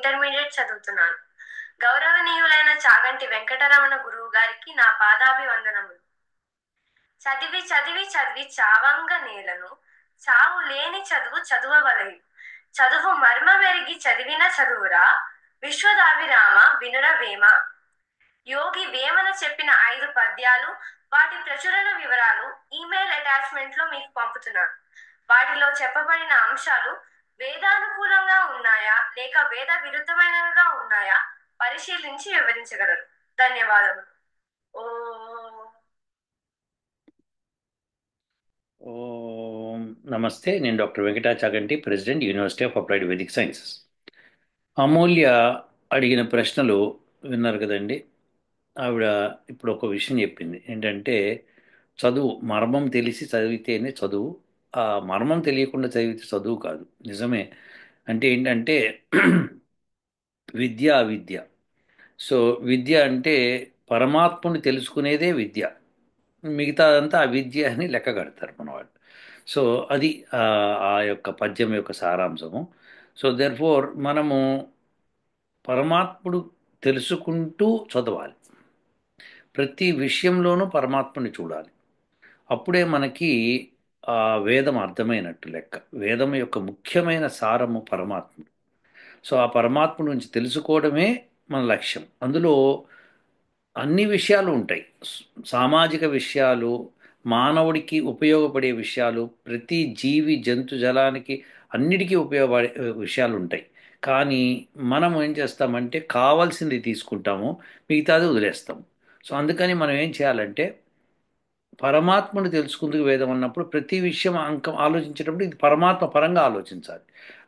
Intermediate చదువుతున్నాను. గౌరవనీయులైన చాగంటి వెంకటరమణ గురువు గారికి నా పాదాభివందనములు. చదివి చదివి చదివి చావంగ నేలను, చావు లేని చదువు చదువవలయు. చదువు మర్మమెరిగి చదివిన చదువురా, విశ్వదాభిరామ వినురవేమ. యోగి వేమన చెప్పిన 5 పద్యాలు, వాటి ప్రచురణ వివరాలు ఈమెయిల్ అటాచ్మెంట్ లో మీకు పంపుతున్నాను. వాటిలో చెప్పబడిన అంశాలు వేదానుకూలంగా ఉన్నాయా లేక వేద విరుద్ధమైనవిగా ఉన్నాయా పరిశీలించి వివరించగలరు. ధన్యవాదములు. ఓ ఓం నమస్తే. నేను doctor Venkatachaganti, president, university of applied Vedic sciences. Amulya అడిగిన ప్రశ్నలు విన్నారు కదండి. ఆవిడ ఇప్పుడు ఒక విషయం చెప్పింది ఏంటంటే, చదువు మర్మం తెలిసి చదివితేనే చదువు, ఆ మర్మం తెలియకుండా చదివితే చదువు కాదు. నిజమే. అంటే ఏంటంటే విద్య అవిద్య. సో విద్య అంటే పరమాత్ముని తెలుసుకునేదే విద్య, మిగతాదంతా అవిద్య అని లెక్క కడతారు మనవాళ్ళు. సో అది ఆ యొక్క పద్యం యొక్క సారాంశము. సో దెర్ఫోర్ మనము పరమాత్ముడు తెలుసుకుంటూ చదవాలి. ప్రతి విషయంలోనూ పరమాత్ముని చూడాలి. అప్పుడే మనకి ఆ వేదం అర్థమైనట్టు లెక్క. వేదం యొక్క ముఖ్యమైన సారము పరమాత్ముడు. సో ఆ పరమాత్ముడి నుంచి తెలుసుకోవడమే మన లక్ష్యం. అందులో అన్ని విషయాలు ఉంటాయి. సామాజిక విషయాలు, మానవుడికి ఉపయోగపడే విషయాలు, ప్రతి జీవి జంతు జలానికి అన్నిటికీ ఉపయోగపడే విషయాలు ఉంటాయి. కానీ మనం ఏం చేస్తామంటే కావాల్సింది తీసుకుంటాము, మిగతాది వదిలేస్తాము. సో అందుకని మనం ఏం చేయాలంటే పరమాత్మను తెలుసుకుందుకు వేదం అన్నప్పుడు ప్రతి విషయం అంకం ఆలోచించేటప్పుడు ఇది పరమాత్మ పరంగా ఆలోచించాలి.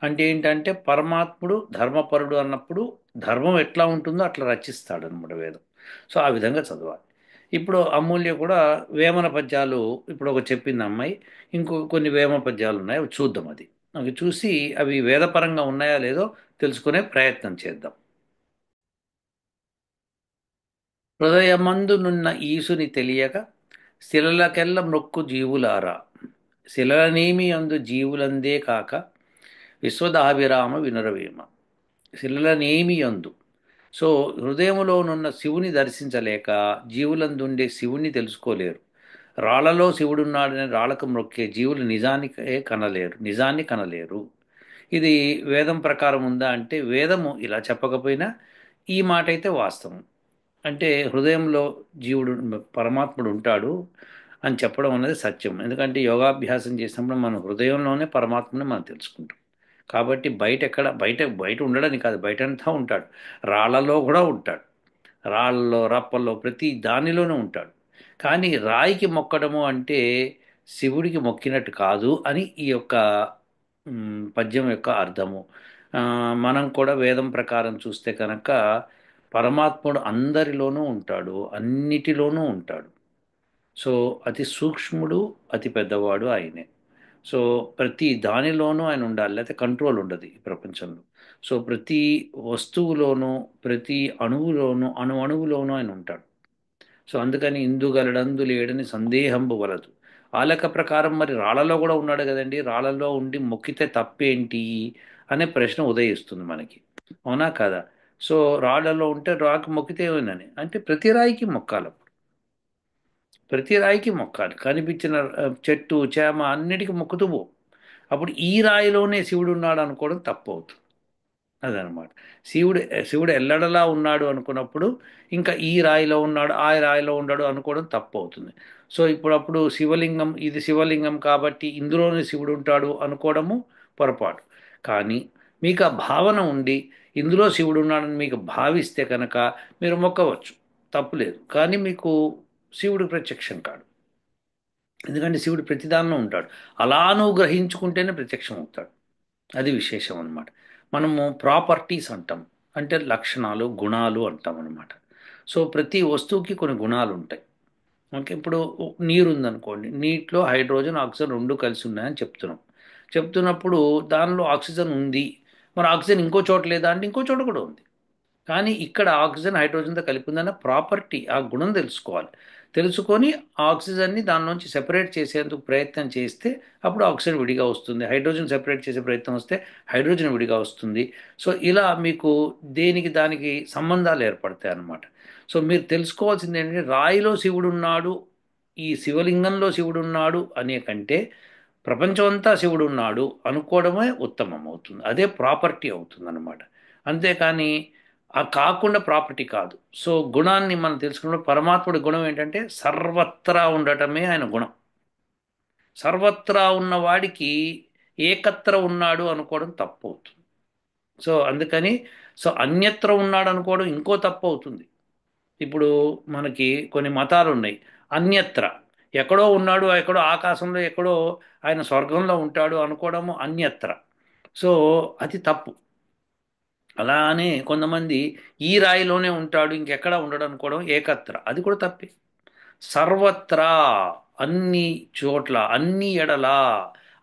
అంటే ఏంటంటే పరమాత్ముడు ధర్మపరుడు అన్నప్పుడు ధర్మం ఎట్లా ఉంటుందో అట్లా రచిస్తాడు అనమాట వేదం. సో ఆ విధంగా చదవాలి. ఇప్పుడు అమూల్య కూడా వేమన పద్యాలు ఇప్పుడు ఒక చెప్పింది అమ్మాయి. ఇంకో కొన్ని వేమ పద్యాలు ఉన్నాయి, అవి చూద్దాం. అవి చూసి అవి వేదపరంగా ఉన్నాయా లేదో తెలుసుకునే ప్రయత్నం చేద్దాం. హృదయమందునున్న ఈసుని తెలియక శిలలకెల్ల మ్రొక్కు జీవులారా, శిలలనేమి అందు జీవులందే కాక విశ్వదాభిరామ వినురవేమ. శిలలనేమి అందు. సో హృదయములోనున్న శివుని దర్శించలేక జీవులందుండే శివుని తెలుసుకోలేరు. రాళ్లలో శివుడున్నాడని రాళ్లకు మ్రొక్కే జీవులు నిజాన్ని కనలేరు. ఇది వేదం ప్రకారం ఉందా అంటే వేదము ఇలా చెప్పకపోయినా ఈ మాట అయితే వాస్తవం. అంటే హృదయంలో జీవుడు పరమాత్ముడు ఉంటాడు అని చెప్పడం అనేది సత్యం. ఎందుకంటే యోగాభ్యాసం చేసినప్పుడు మన హృదయంలోనే పరమాత్మని మనం తెలుసుకుంటాం. కాబట్టి బయట ఎక్కడ బయట బయట ఉండడానికి కాదు, బయట అంతా ఉంటాడు. రాళ్లలో కూడా ఉంటాడు. రాళ్ళలో రప్పల్లో ప్రతి దానిలోనూ ఉంటాడు. కానీ రాయికి మొక్కడము అంటే శివుడికి మొక్కినట్టు కాదు అని ఈ యొక్క పద్యం యొక్క అర్థము. ఆ, మనం కూడా వేదం ప్రకారం చూస్తే కనుక పరమాత్ముడు అందరిలోనూ ఉంటాడు, అన్నిటిలోనూ ఉంటాడు. సో అతి సూక్ష్ముడు, అతి పెద్దవాడు ఆయనే. సో ప్రతి దానిలోనూ ఆయన ఉండాలి, లేకపోతే కంట్రోల్ ఉండదు ఈ ప్రపంచంలో. సో ప్రతి వస్తువులోనూ, ప్రతి అణువులోనూ, అణువులోనూ ఆయన ఉంటాడు. సో అందుకని ఇందుగలడందు లేడని సందేహంబు వలదు. ఆ లెక్క ప్రకారం మరి రాళ్లలో కూడా ఉన్నాడు కదండి. రాళ్లలో ఉండి మొక్కితే తప్పేంటి అనే ప్రశ్న ఉదయిస్తుంది మనకి. అవునా కదా? సో రాళ్లలో ఉంటే రాకి మొక్కితే ఏమైందని అంటే ప్రతి రాయికి మొక్కాలి. ప్రతి రాయికి మొక్కాలి. కనిపించిన చెట్టు చేమ అన్నిటికీ మొక్కుతూ పో. అప్పుడు ఈ రాయిలోనే శివుడు ఉన్నాడు అనుకోవడం తప్పు అవుతుంది. అదనమాట. శివుడు శివుడు ఎల్లడలా ఉన్నాడు అనుకున్నప్పుడు ఇంకా ఈ రాయిలో ఉన్నాడు, ఆ రాయిలో ఉన్నాడు అనుకోవడం తప్పు అవుతుంది. సో ఇప్పుడప్పుడు శివలింగం, ఇది శివలింగం కాబట్టి ఇందులోనే శివుడు ఉంటాడు అనుకోవడము పొరపాటు. కానీ మీకు ఆ భావన ఉండి ఇందులో శివుడు ఉన్నాడని మీకు భావిస్తే కనుక మీరు మొక్కవచ్చు, తప్పులేదు. కానీ మీకు శివుడు ప్రత్యక్షం కాడు. ఎందుకంటే శివుడు ప్రతిదానిలో ఉంటాడు. అలా నువ్వు గ్రహించుకుంటేనే ప్రత్యక్షం అవుతాడు. అది విశేషం అన్నమాట. మనము ప్రాపర్టీస్ అంటాం, అంటే లక్షణాలు, గుణాలు అంటాం అన్నమాట. సో ప్రతి వస్తువుకి కొన్ని గుణాలు ఉంటాయి. ఓకే, ఇప్పుడు నీరు ఉందనుకోండి, నీటిలో హైడ్రోజన్ ఆక్సిజన్ రెండు కలిసి ఉన్నాయని చెప్తున్నప్పుడు దానిలో ఆక్సిజన్ ఉంది. మరి ఆక్సిజన్ ఇంకో చోట లేదా అంటే ఇంకో చోట కూడా ఉంది. కానీ ఇక్కడ ఆక్సిజన్ హైడ్రోజన్తో కలిపి ఉందన్న ప్రాపర్టీ, ఆ గుణం తెలుసుకోవాలి. తెలుసుకొని ఆ ఆక్సిజన్ని దానిలోంచి సెపరేట్ చేసేందుకు ప్రయత్నం చేస్తే అప్పుడు ఆక్సిజన్ విడిగా వస్తుంది. హైడ్రోజన్ సెపరేట్ చేసే ప్రయత్నం వస్తే హైడ్రోజన్ విడిగా వస్తుంది. సో ఇలా మీకు దేనికి దానికి సంబంధాలు ఏర్పడతాయి అన్నమాట. సో మీరు తెలుసుకోవాల్సింది ఏంటంటే రాయిలో శివుడు ఉన్నాడు, ఈ శివలింగంలో శివుడు ఉన్నాడు అనే కంటే ప్రపంచం అంతా శివుడు ఉన్నాడు అనుకోవడమే ఉత్తమం అవుతుంది. అదే ప్రాపర్టీ అవుతుంది అనమాట. అంతేకాని ఆ కాకుండా ప్రాపర్టీ కాదు. సో గుణాన్ని మనం తెలుసుకున్నప్పుడు పరమాత్ముడి గుణం ఏంటంటే సర్వత్రా ఉండటమే ఆయన గుణం. సర్వత్రా ఉన్న వాడికి ఏకత్ర ఉన్నాడు అనుకోవడం తప్పు అవుతుంది. సో అందుకని సో అన్యత్ర ఉన్నాడు అనుకోవడం ఇంకో తప్పు అవుతుంది. ఇప్పుడు మనకి కొన్ని మతాలు ఉన్నాయి. అన్యత్ర ఎక్కడో ఉన్నాడు, ఎక్కడో ఆకాశంలో ఎక్కడో ఆయన స్వర్గంలో ఉంటాడు అనుకోవడము అన్యత్ర. సో అది తప్పు. అలానే కొంతమంది ఈ రాయిలోనే ఉంటాడు ఇంకెక్కడ ఉండడు అనుకోవడం ఏకత్ర, అది కూడా తప్పే. సర్వత్రా, అన్ని చోట్ల, అన్ని ఎడలా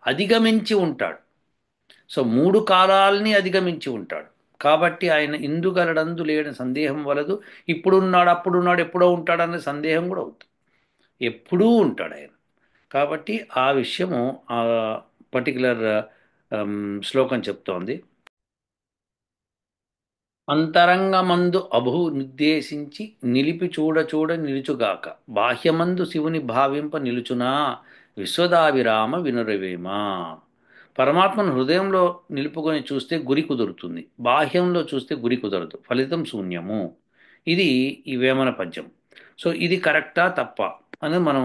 అధిగమించి ఉంటాడు. సో మూడు కాలాల్ని అధిగమించి ఉంటాడు. కాబట్టి ఆయన ఇందుగలడందు లేని సందేహం వలదు. ఇప్పుడున్నాడు, అప్పుడున్నాడు, ఎప్పుడో ఉంటాడు అనే సందేహం కూడా అవుతుంది. ఎప్పుడూ ఉంటాడు ఆయన. కాబట్టి ఆ విషయము ఆ పర్టికులర్ శ్లోకం చెప్తోంది. అంతరంగమందు అభు నిర్దేశించి నిలిపి చూడ చూడ నిలుచుగాక బాహ్యమందు శివుని భావింప నిలుచునా విశ్వదాభిరామ వినురవేమా. పరమాత్మను హృదయంలో నిలుపుకొని చూస్తే గురి కుదురుతుంది, బాహ్యంలో చూస్తే గురి కుదరదు, ఫలితం శూన్యము. ఇది ఈ వేమన పద్యం. సో ఇది కరెక్టా తప్ప అని మనం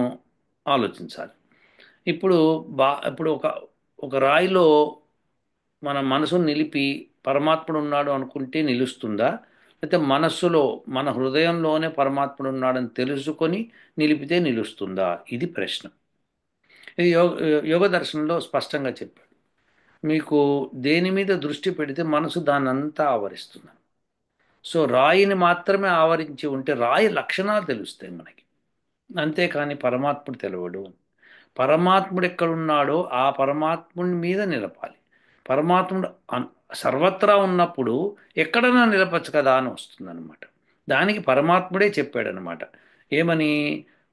ఆలోచించాలి. ఇప్పుడు ఇప్పుడు ఒక రాయిలో మన మనసును నిలిపి పరమాత్ముడు ఉన్నాడు అనుకుంటే నిలుస్తుందా, లేకపోతే మనస్సులో మన హృదయంలోనే పరమాత్ముడు ఉన్నాడని తెలుసుకొని నిలిపితే నిలుస్తుందా, ఇది ప్రశ్న. ఇది యోగ దర్శనంలో స్పష్టంగా చెప్పాడు. మీకు దేని మీద దృష్టి పెడితే మనసు దాన్నంతా ఆవరిస్తుంది. సో రాయిని మాత్రమే ఆవరించి ఉంటే రాయి లక్షణాలు తెలుస్తాయి మనకి, అంతేకాని పరమాత్ముడు తెలవడు. పరమాత్ముడు ఎక్కడున్నాడో ఆ పరమాత్ముడి మీద నిలపాలి. పరమాత్ముడు సర్వత్రా ఉన్నప్పుడు ఎక్కడైనా నిలపచ్చు కదా అని వస్తుందన్నమాట. దానికి పరమాత్ముడే చెప్పాడనమాట. ఏమని?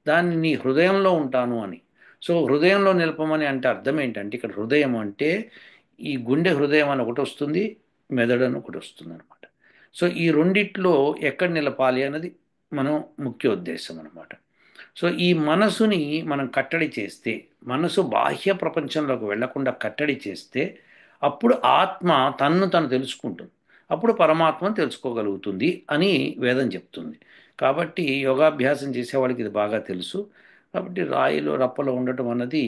దాన్ని నీ హృదయంలో ఉంటాను అని. సో హృదయంలో నిలపమని అంటే అర్థం ఏంటంటే ఇక్కడ హృదయం అంటే ఈ గుండె హృదయం అని ఒకటి వస్తుంది, మెదడు అని ఒకటి వస్తుంది అనమాట. సో ఈ రెండిట్లో ఎక్కడ నిలపాలి అన్నది మనం ముఖ్య ఉద్దేశం అనమాట. సో ఈ మనసుని మనం కట్టడి చేస్తే, మనసు బాహ్య ప్రపంచంలోకి వెళ్లకుండా కట్టడి చేస్తే అప్పుడు ఆత్మ తన్ను తను తెలుసుకుంటుంది. అప్పుడు పరమాత్మను తెలుసుకోగలుగుతుంది అని వేదం చెప్తుంది. కాబట్టి యోగాభ్యాసం చేసేవాళ్ళకి ఇది బాగా తెలుసు. కాబట్టి రాయిలో రప్పలో ఉండటం అన్నది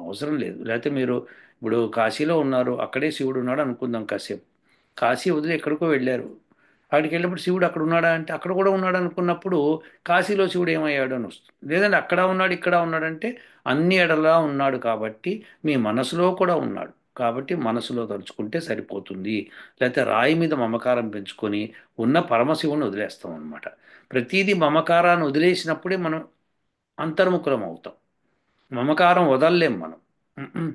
అవసరం లేదు. లేకపోతే మీరు ఇప్పుడు కాశీలో ఉన్నారు, అక్కడే శివుడు ఉన్నాడు అనుకుందాం కాసేపు. కాశీ వదిలి ఎక్కడికో వెళ్ళారు, అక్కడికి వెళ్ళినప్పుడు శివుడు అక్కడ ఉన్నాడా అంటే అక్కడ కూడా ఉన్నాడు అనుకున్నప్పుడు కాశీలో శివుడు ఏమయ్యాడు అని వస్తుంది. లేదంటే అక్కడ ఉన్నాడు ఇక్కడ ఉన్నాడంటే అన్ని ఎడలా ఉన్నాడు కాబట్టి మీ మనసులో కూడా ఉన్నాడు. కాబట్టి మనసులో తలుచుకుంటే సరిపోతుంది. లేకపోతే రాయి మీద మమకారం పెంచుకొని ఉన్న పరమశివుని వదిలేస్తాం అనమాట. ప్రతిదీ మమకారాన్ని వదిలేసినప్పుడే మనం అంతర్ముఖులం అవుతాం. మమకారం వదలలేం మనం. ఉమ్మ్.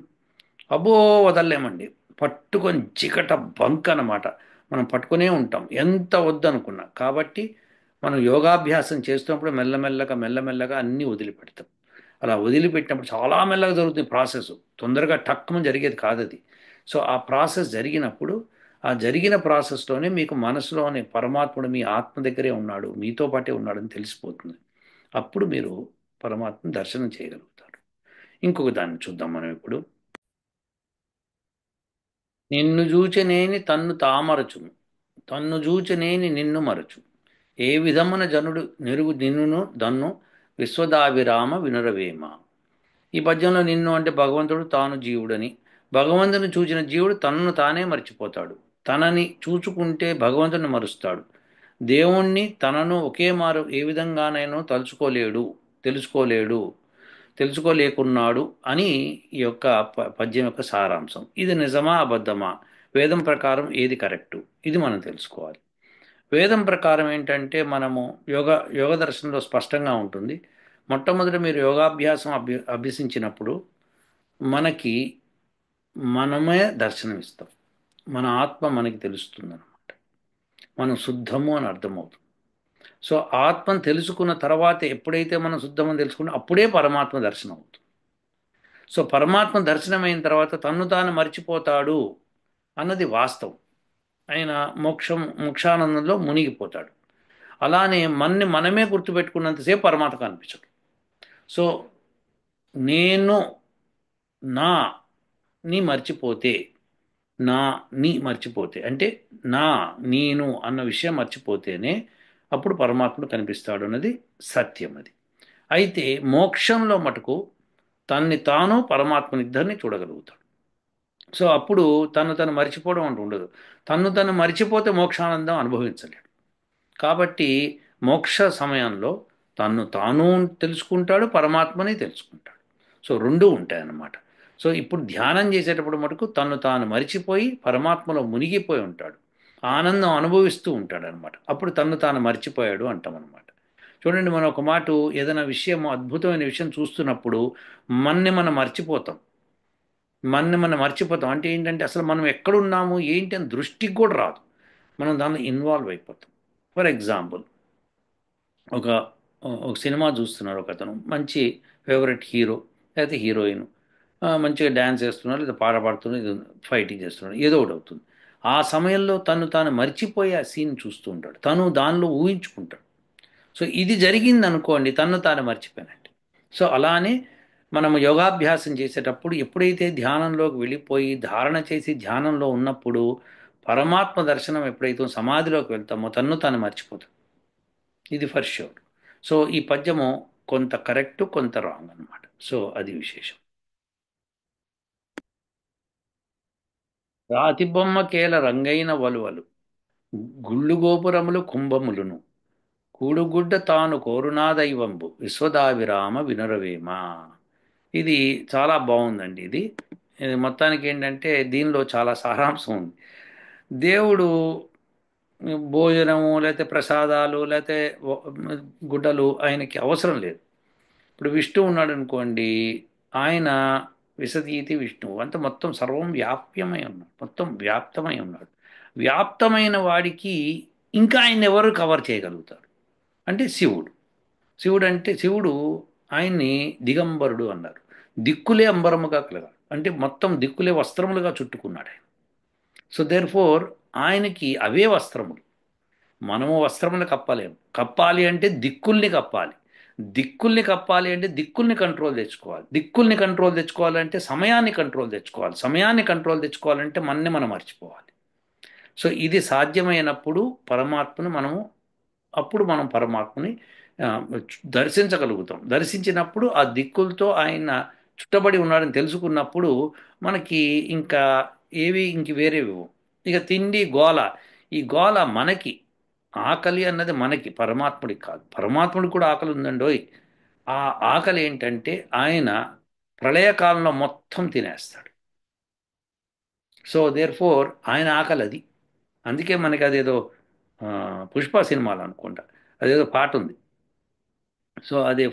అబ్బో వదలలేమండి. పట్టుకొని చికట బంక్ అన్నమాట. మనం పట్టుకునే ఉంటాం ఎంత వద్దనుకున్నా. కాబట్టి మనం యోగాభ్యాసం చేస్తున్నప్పుడు మెల్లమెల్లగా మెల్లమెల్లగా అన్నీ వదిలిపెడతాం. అలా వదిలిపెట్టినప్పుడు చాలా మెల్లగా జరుగుతుంది ప్రాసెస్. తొందరగా టక్కుమని జరిగేది కాదు అది. సో ఆ ప్రాసెస్ జరిగినప్పుడు ఆ జరిగిన ప్రాసెస్లోనే మీకు మనసులోనే పరమాత్ముడు మీ ఆత్మ దగ్గరే ఉన్నాడు, మీతో పాటే ఉన్నాడని తెలిసిపోతుంది. అప్పుడు మీరు పరమాత్మను దర్శనం చేయగలుగుతారు. ఇంకొక దాన్ని చూద్దాం మనం ఇప్పుడు. నిన్ను జూచెనేని తన్ను తామరచును, తన్ను జూచెనేని నిన్ను మరచు, ఏ విధమున జనుడు నెరుగు నిన్నును దన్ను విశ్వదాభిరామ వినురవేమ. ఈ పద్యంలో నిన్ను అంటే భగవంతుడు, తాను జీవుడని. భగవంతుని చూచిన జీవుడు తనను తానే మర్చిపోతాడు. తనని చూచుకుంటే భగవంతుని మరుస్తాడు. దేవుణ్ణి తనను ఒకే మారు ఏ విధంగానైనా తలుచుకోలేడు, తెలుసుకోలేడు, తెలుసుకోలేకున్నాడు అని ఈ యొక్క పద్యం యొక్క సారాంశం. ఇది నిజమా అబద్ధమా? వేదం ప్రకారం ఏది కరెక్టు, ఇది మనం తెలుసుకోవాలి. వేదం ప్రకారం ఏంటంటే మనము యోగ దర్శనంలో స్పష్టంగా ఉంటుంది. మొట్టమొదటి మీరు యోగాభ్యాసం అభ్యసించినప్పుడు మనకి మనమే దర్శనమిస్తాం. మన ఆత్మ మనకి తెలుస్తుంది అనమాట. మనం శుద్ధము అని అర్థమవుతుంది. సో ఆత్మను తెలుసుకున్న తర్వాత ఎప్పుడైతే మనం శుద్ధమని తెలుసుకున్నా అప్పుడే పరమాత్మ దర్శనం అవుతుంది. సో పరమాత్మ దర్శనమైన తర్వాత తన్ను తాను మర్చిపోతాడు అన్నది వాస్తవం. ఆయన మోక్షానందంలో మునిగిపోతాడు. అలానే మనమే గుర్తుపెట్టుకున్నంతసేపు పరమాత్మ కనిపించడు. సో నేను నా నీ మర్చిపోతే నా నీ మర్చిపోతే అంటే నా నేను అన్న విషయం మర్చిపోతేనే అప్పుడు పరమాత్ముడు కనిపిస్తాడు అన్నది సత్యం. అది అయితే మోక్షంలో మటుకు తన్ని తాను పరమాత్మనిద్దరిని చూడగలుగుతాడు. సో అప్పుడు తను మర్చిపోవడం అంటూ ఉండదు. తను మర్చిపోతే మోక్షానందం అనుభవించలేడు. కాబట్టి మోక్ష సమయంలో తన్ను తాను తెలుసుకుంటాడు, పరమాత్మని తెలుసుకుంటాడు. సో రెండూ ఉంటాయన్నమాట. సో ఇప్పుడు ధ్యానం చేసేటప్పుడు మటుకు తన్ను తాను మరిచిపోయి పరమాత్మలో మునిగిపోయి ఉంటాడు, ఆనందం అనుభవిస్తూ ఉంటాడు అనమాట. అప్పుడు తన్ను తాను మర్చిపోయాడు అంటాం అనమాట. చూడండి, మనం ఒక మాట ఏదైనా విషయం అద్భుతమైన విషయం చూస్తున్నప్పుడు మనం మర్చిపోతాం. మనం మర్చిపోతాం అంటే ఏంటంటే అసలు మనం ఎక్కడున్నాము ఏంటి అని దృష్టికి కూడా రాదు. మనం దానిలో ఇన్వాల్వ్ అయిపోతాం. ఫర్ ఎగ్జాంపుల్, ఒక ఒక సినిమా చూస్తున్నాడు ఒక అతను, మంచి ఫేవరెట్ హీరో లేకపోతే హీరోయిన్, మంచిగా డ్యాన్స్ చేస్తున్నారు లేదా పాట పాడుతున్నారు, ఇది ఫైటింగ్ చేస్తున్నాడు, ఏదో ఒకటి అవుతుంది. ఆ సమయంలో తాను మర్చిపోయి ఆ సీన్ చూస్తూ ఉంటాడు, తను దానిలో ఊహించుకుంటాడు. సో ఇది జరిగింది అనుకోండి, తాను మర్చిపోయినట్టు. సో అలానే మనము యోగాభ్యాసం చేసేటప్పుడు ఎప్పుడైతే ధ్యానంలోకి వెళ్ళిపోయి ధారణ చేసి ధ్యానంలో ఉన్నప్పుడు పరమాత్మ దర్శనం ఎప్పుడైతే సమాధిలోకి వెళ్తామో తాను మర్చిపోతాం. ఇది ఫర్ ష్యూర్. సో ఈ పద్యము కొంత కరెక్ట్ కొంత రాంగ్ అనమాట. సో అది విశేషం. రాతి బొమ్మ కేల రంగైన వలువలు గుళ్ళు గోపురములు కుంభములును కూడుగుడ్డ తాను కోరునా దైవంబు విశ్వదావిరామ వినురవేమ. ఇది చాలా బాగుందండి. ఇది మొత్తానికి ఏంటంటే దీనిలో చాలా సారాంశం ఉంది. దేవుడు భోజనము లేకపోతే ప్రసాదాలు లేకపోతే గుడ్డలు ఆయనకి అవసరం లేదు. ఇప్పుడు విష్ణువు ఉన్నాడు అనుకోండి, ఆయన విశదీతి విష్ణువు అంటే మొత్తం సర్వం వ్యాప్యమై ఉన్నాడు, మొత్తం వ్యాప్తమై ఉన్నాడు. వ్యాప్తమైన వాడికి ఇంకా ఆయన ఎవరు కవర్ చేయగలుగుతారు అంటే శివుడు. శివుడు ఆయన్ని దిగంబరుడు అన్నారు. దిక్కులే అంబరముగా కలగాడు అంటే మొత్తం దిక్కులే వస్త్రములుగా చుట్టుకున్నాడు ఆయన. సో దేర్ ఫోర్ ఆయనకి అవే వస్త్రములు. మనము వస్త్రములు కప్పలేము. కప్పాలి అంటే దిక్కుల్ని కప్పాలి. దిక్కుల్ని కప్పాలి అంటే దిక్కుల్ని కంట్రోల్ తెచ్చుకోవాలి. దిక్కుల్ని కంట్రోల్ తెచ్చుకోవాలంటే సమయాన్ని కంట్రోల్ తెచ్చుకోవాలి. సమయాన్ని కంట్రోల్ తెచ్చుకోవాలంటే మనం మర్చిపోవాలి. సో ఇది సాధ్యమైనప్పుడు అప్పుడు మనం పరమాత్మని ఆ, దర్శించగలుగుతాం. దర్శించినప్పుడు ఆ దిక్కులతో ఆయన చుట్టబడి ఉన్నాడని తెలుసుకున్నప్పుడు మనకి ఇంకా ఇంక వేరేవి ఇవ్వవు. ఇక తిండి గోల, ఈ గోల మనకి, ఆకలి అన్నది మనకి, పరమాత్ముడికి కాదు. పరమాత్ముడికి కూడా ఆకలి ఉందండోయ్. ఆ ఆకలి ఏంటంటే ఆయన ప్రళయకాలంలో మొత్తం తినేస్తాడు. సో దేర్ ఫోర్ ఆయన ఆకలి అది. అందుకే మనకి అదేదో పుష్ప సినిమాలో అనుకుంటా అదేదో పాట ఉంది. సో అదే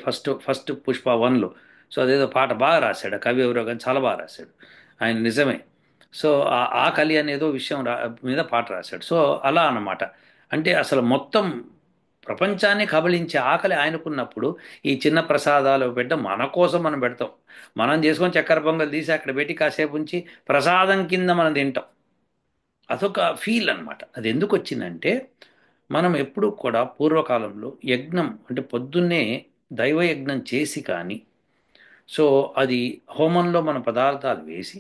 ఫస్ట్ పుష్ప వన్లో. సో అదేదో పాట బాగా రాశాడు, ఆ కవి ఎవరో కానీ చాలా బాగా రాశాడు ఆయన, నిజమే. సో ఆ ఆకలి అనేదో విషయం మీద పాట రాశాడు. సో అలా అన్నమాట. అంటే అసలు మొత్తం ప్రపంచాన్ని కబళించే ఆకలి ఆయనకున్నప్పుడు ఈ చిన్న ప్రసాదాలు పెట్ట మన కోసం మనం పెడతాం. మనం చేసుకొని చక్కెర పొంగల్ తీసి అక్కడ పెట్టి కాసేపు ఉంచి ప్రసాదం కింద మనం తింటాం. అదొక ఫీల్ అన్నమాట. అది ఎందుకు వచ్చిందంటే మనం ఎప్పుడూ కూడా పూర్వకాలంలో యజ్ఞం అంటే పొద్దున్నే దైవయజ్ఞం చేసి కానీ, సో అది హోమంలో మన పదార్థాలు వేసి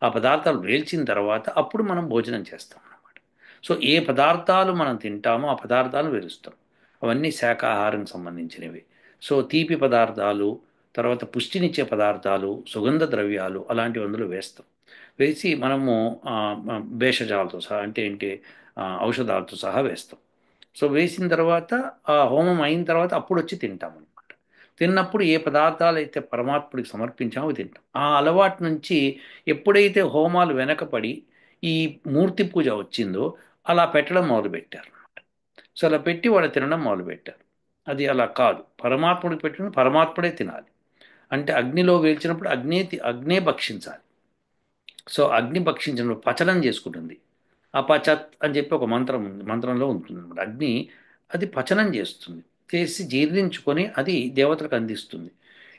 ఆ పదార్థాలు వేల్చిన తర్వాత అప్పుడు మనం భోజనం చేస్తాం అన్నమాట. సో ఏ పదార్థాలు మనం తింటామో ఆ పదార్థాలు వేలుస్తాం. అవన్నీ శాకాహారం సంబంధించినవి. సో తీపి పదార్థాలు, తర్వాత పుష్టినిచ్చే పదార్థాలు, సుగంధ ద్రవ్యాలు అలాంటివి అందులో వేస్తాం. వేసి మనము భేషజాలతో సహా అంటే ఏంటి ఔషధాలతో సహా వేస్తాం. సో వేసిన తర్వాత ఆ హోమం అయిన తర్వాత అప్పుడు వచ్చి తింటాం అనమాట. తిన్నప్పుడు ఏ పదార్థాలు అయితే పరమాత్ముడికి సమర్పించామో అవి తింటాం. ఆ అలవాటు నుంచి ఎప్పుడైతే హోమాలు వెనకపడి ఈ మూర్తి పూజ వచ్చిందో అలా పెట్టడం మొదలుపెట్టారు. సో అలా పెట్టి వాళ్ళు తినడం మొదలుపెట్టారు. అది అలా కాదు, పరమాత్ముడికి పెట్టిన పరమాత్ముడే తినాలి. అంటే అగ్నిలో వేల్చినప్పుడు అగ్నే భక్షించాలి. సో అగ్ని భక్షించినప్పుడు పచనం చేసుకుంటుంది. అపచత్ అని చెప్పి ఒక మంత్రం ఉంది, మంత్రంలో ఉంటుంది అనమాట. అగ్ని అది పచనం చేస్తుంది. చేసి జీర్ణించుకొని అది దేవతలకు అందిస్తుంది.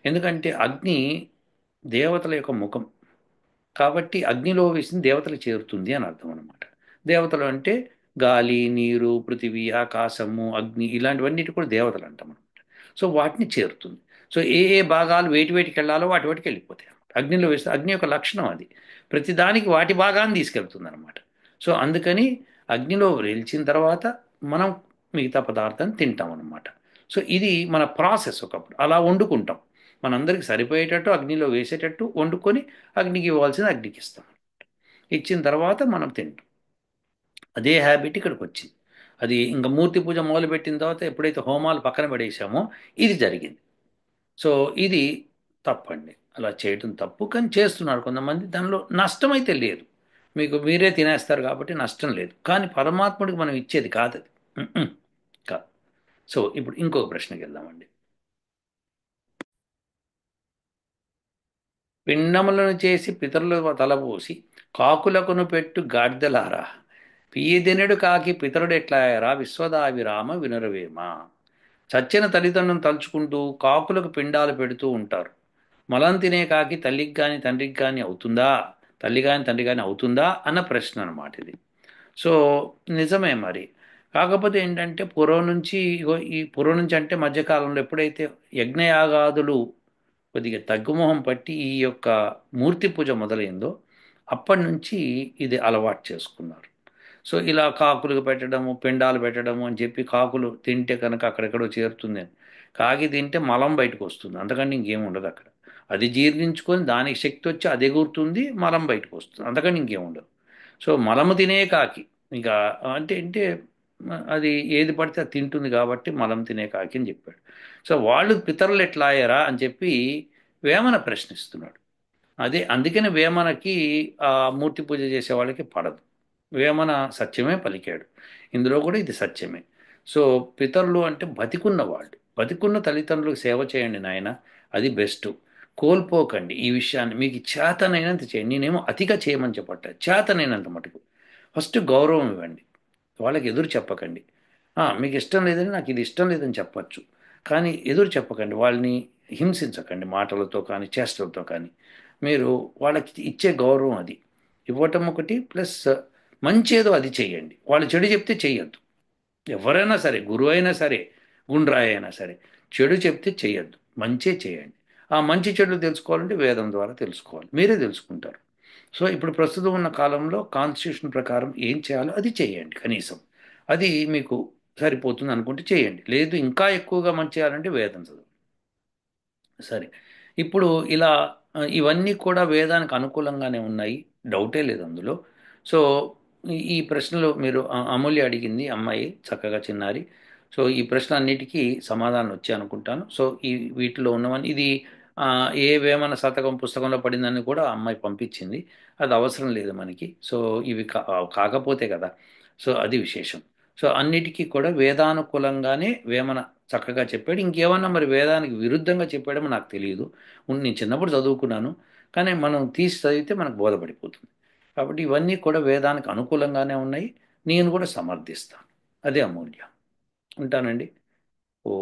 ఎందుకంటే అగ్ని దేవతల యొక్క ముఖం. కాబట్టి అగ్నిలో వేసింది దేవతలకు చేరుతుంది అని అర్థం అనమాట. దేవతలు అంటే గాలి, నీరు, పృథివీ, ఆకాశము, అగ్ని ఇలాంటివన్నిటి కూడా దేవతలు అంటాం అనమాట. సో వాటిని చేరుతుంది. సో ఏ ఏ భాగాలు వేటికి వెళ్ళాలో వాటికి వెళ్ళిపోతాయి అనమాట. అగ్నిలో వేస్తే అగ్ని యొక్క లక్షణం అది. ప్రతిదానికి వాటి భాగాన్ని తీసుకెళ్తుంది అనమాట. సో అందుకని అగ్నిలో వేల్చిన తర్వాత మనం మిగతా పదార్థాన్ని తింటాం అనమాట. సో ఇది మన ప్రాసెస్. ఒకప్పుడు అలా వండుకుంటాం. మనందరికి సరిపోయేటట్టు అగ్నిలో వేసేటట్టు వండుకొని అగ్నికి ఇవ్వాల్సింది అగ్నికి ఇస్తాం. ఇచ్చిన తర్వాత మనం తింటాం. అదే హ్యాబిట్ ఇక్కడికి వచ్చింది. అది ఇంకా మూర్తి పూజ మొదలుపెట్టిన తర్వాత ఎప్పుడైతే హోమాలు పక్కన పడేసామో ఇది జరిగింది. సో ఇది తప్పండి. అలా చేయటం తప్పు, కానీ చేస్తున్నారు కొంతమంది. దానిలో నష్టం అయితే లేదు. మీకు మీరే తినేస్తారు కాబట్టి నష్టం లేదు. కానీ పరమాత్ముడికి మనం ఇచ్చేది కాదు అది. ఉమ్మ్. కాదు. సో ఇప్పుడు ఇంకొక ప్రశ్నకి వెళ్దామండి. పిండములను చేసి పితరుల తలపోసి కాకులకును పెట్టు గాడిదలారా పీయదెనెడు కాకి పితరుడు ఎట్లాయరా విశ్వదావిరామ వినురవేమ. చచ్చిన తల్లిదండ్రులను తలుచుకుంటూ కాకులకు పిండాలు పెడుతూ ఉంటారు. మలం తినే కాకి తల్లికి కానీ తండ్రికి కానీ అవుతుందా, తల్లి కానీ తండ్రి కానీ అవుతుందా అన్న ప్రశ్న అనమాట ఇది. సో నిజమే మరి. కాకపోతే ఏంటంటే పూర్వం నుంచి ఈ పూర్వం నుంచి అంటే మధ్యకాలంలో ఎప్పుడైతే యజ్ఞయాగాదులు కొద్దిగా తగ్గుముఖం పట్టి ఈ యొక్క మూర్తి పూజ మొదలైందో అప్పటి నుంచి ఇది అలవాటు చేసుకున్నారు. సో ఇలా కాకులకు పెట్టడము, పిండాలు పెట్టడము అని చెప్పి కాకులు తింటే కనుక అక్కడెక్కడో చేరుతుంది అని. కాకి తింటే మలం బయటకు వస్తుంది, అంతకంటే ఇంకేం ఉండదు అక్కడ. అది జీర్ణించుకొని దానికి శక్తి వచ్చి అది ఎగురుతుంది, మలం బయటకు వస్తుంది, అంతకంటే ఇంకేం ఉండదు. సో మలము తినే కాకి. ఇంకా అంటే అది ఏది పడితే అది తింటుంది కాబట్టి మలం తినే కాకి అని చెప్పాడు. సో వాళ్ళు పితరులు ఎట్లా అయ్యారా అని చెప్పి వేమన ప్రశ్నిస్తున్నాడు. అదే అందుకని వేమనకి ఆ మూర్తి పూజ చేసే వాళ్ళకి పడదు. వేమన సత్యమే పలికాడు. ఇందులో కూడా ఇది సత్యమే. సో పితరులు అంటే బతికున్న వాళ్ళు. బతికున్న తల్లిదండ్రులకు సేవ చేయండి నాయన, అది బెస్ట్. కోల్పోకండి ఈ విషయాన్ని. మీకు చేతనైనంత చేయండి. నేనేమో అతిగా చేయమని చెప్పట్ట, చేతనైనంత మటుకు ఫస్ట్ గౌరవం ఇవ్వండి. వాళ్ళకి ఎదురు చెప్పకండి. మీకు ఇష్టం లేదని నాకు ఇది ఇష్టం లేదని చెప్పచ్చు, కానీ ఎదురు చెప్పకండి. వాళ్ళని హింసించకండి మాటలతో కానీ చేష్టలతో కానీ. మీరు వాళ్ళకి ఇచ్చే గౌరవం అది. ఇవ్వటం ఒకటి, ప్లస్ మంచి ఏదో అది చెయ్యండి. వాళ్ళు చెడు చెప్తే చెయ్యొద్దు. ఎవరైనా సరే, గురువు అయినా సరే, గుండ్రాయి అయినా సరే, చెడు చెప్తే చెయ్యొద్దు, మంచే చేయండి. ఆ మంచి చెడు తెలుసుకోవాలంటే వేదం ద్వారా తెలుసుకోవాలి, మీరే తెలుసుకుంటారు. సో ఇప్పుడు ప్రస్తుతం ఉన్న కాలంలో కాన్స్టిట్యూషన్ ప్రకారం ఏం చేయాలో అది చేయండి కనీసం. అది మీకు సరిపోతుంది అనుకుంటే చేయండి. లేదు ఇంకా ఎక్కువగా మంచి చేయాలంటే వేదం చదువు. సరే. ఇప్పుడు ఇలా ఇవన్నీ కూడా వేదానికి అనుకూలంగానే ఉన్నాయి, డౌటే లేదు అందులో. సో ఈ ప్రశ్నలు మీరు అమూల్య అడిగింది అమ్మాయి చక్కగా చిన్నారి. సో ఈ ప్రశ్న అన్నిటికీ సమాధానం వచ్చాయి అనుకుంటాను. సో వీటిలో ఉన్నవన్నీ ఇది ఏ వేమన శతకం పుస్తకంలో పడిందని కూడా ఆ అమ్మాయి పంపించింది. అది అవసరం లేదు మనకి. సో ఇవి కాకపోతే కదా. సో అది విశేషం. సో అన్నిటికీ కూడా వేదానుకూలంగానే వేమన చక్కగా చెప్పాడు. ఇంకేమన్నా మరి వేదానికి విరుద్ధంగా చెప్పాడమో నాకు తెలియదు. నేను చిన్నప్పుడు చదువుకున్నాను, కానీ మనం తీసి చదివితే మనకు బోధపడిపోతుంది. కాబట్టి ఇవన్నీ కూడా వేదానికి అనుకూలంగానే ఉన్నాయి. నేను కూడా సమర్థిస్తాను. అదే అమూల్య. ఉంటానండి. ఓ